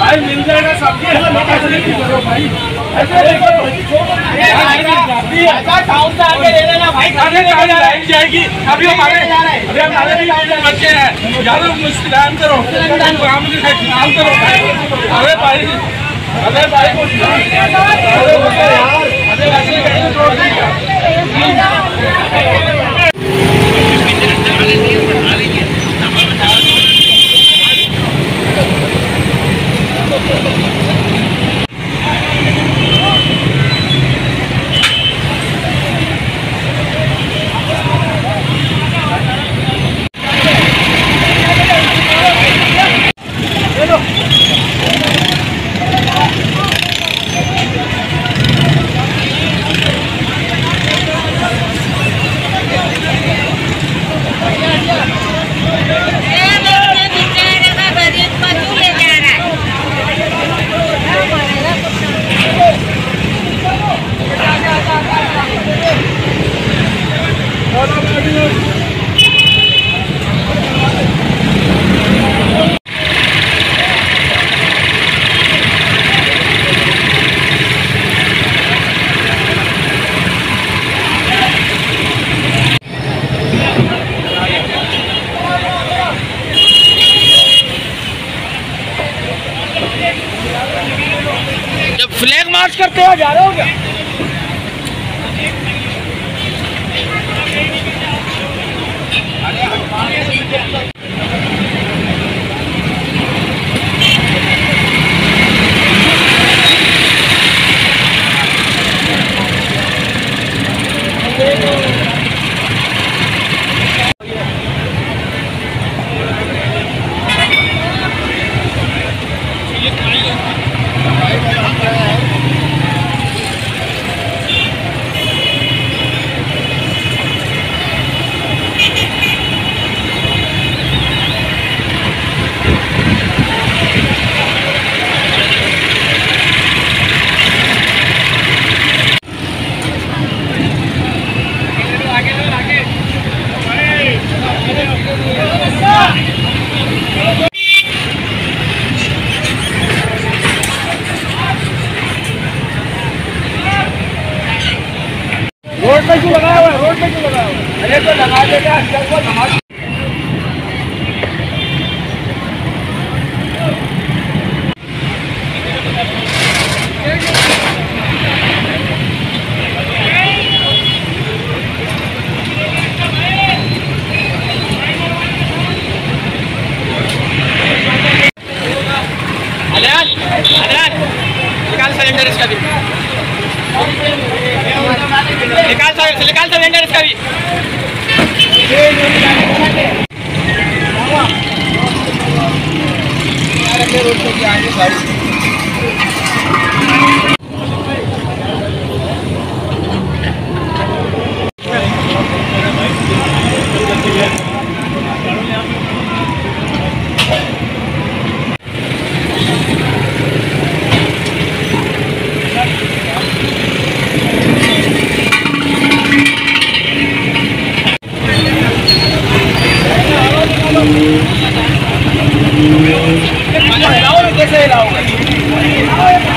भाई मिल जाएगा सबके भाई टाउन से आगे ले लेना भाई खाने लाइन जाएगी। अभी हमारे बच्चे हैं ज्यादा मुश्किल करो अरे भाई फ्लैग मार्च करते हो जा रहे हो क्या? रोड पे क्यों लगाया हुआ है? रोड पे क्यों लगाया हुआ है? अरे तो लगा देगा नमाज। निकाल सिलेंडर इसका भी, निकाल सिलेंडर इसका भी। कैसे हिलाओगे?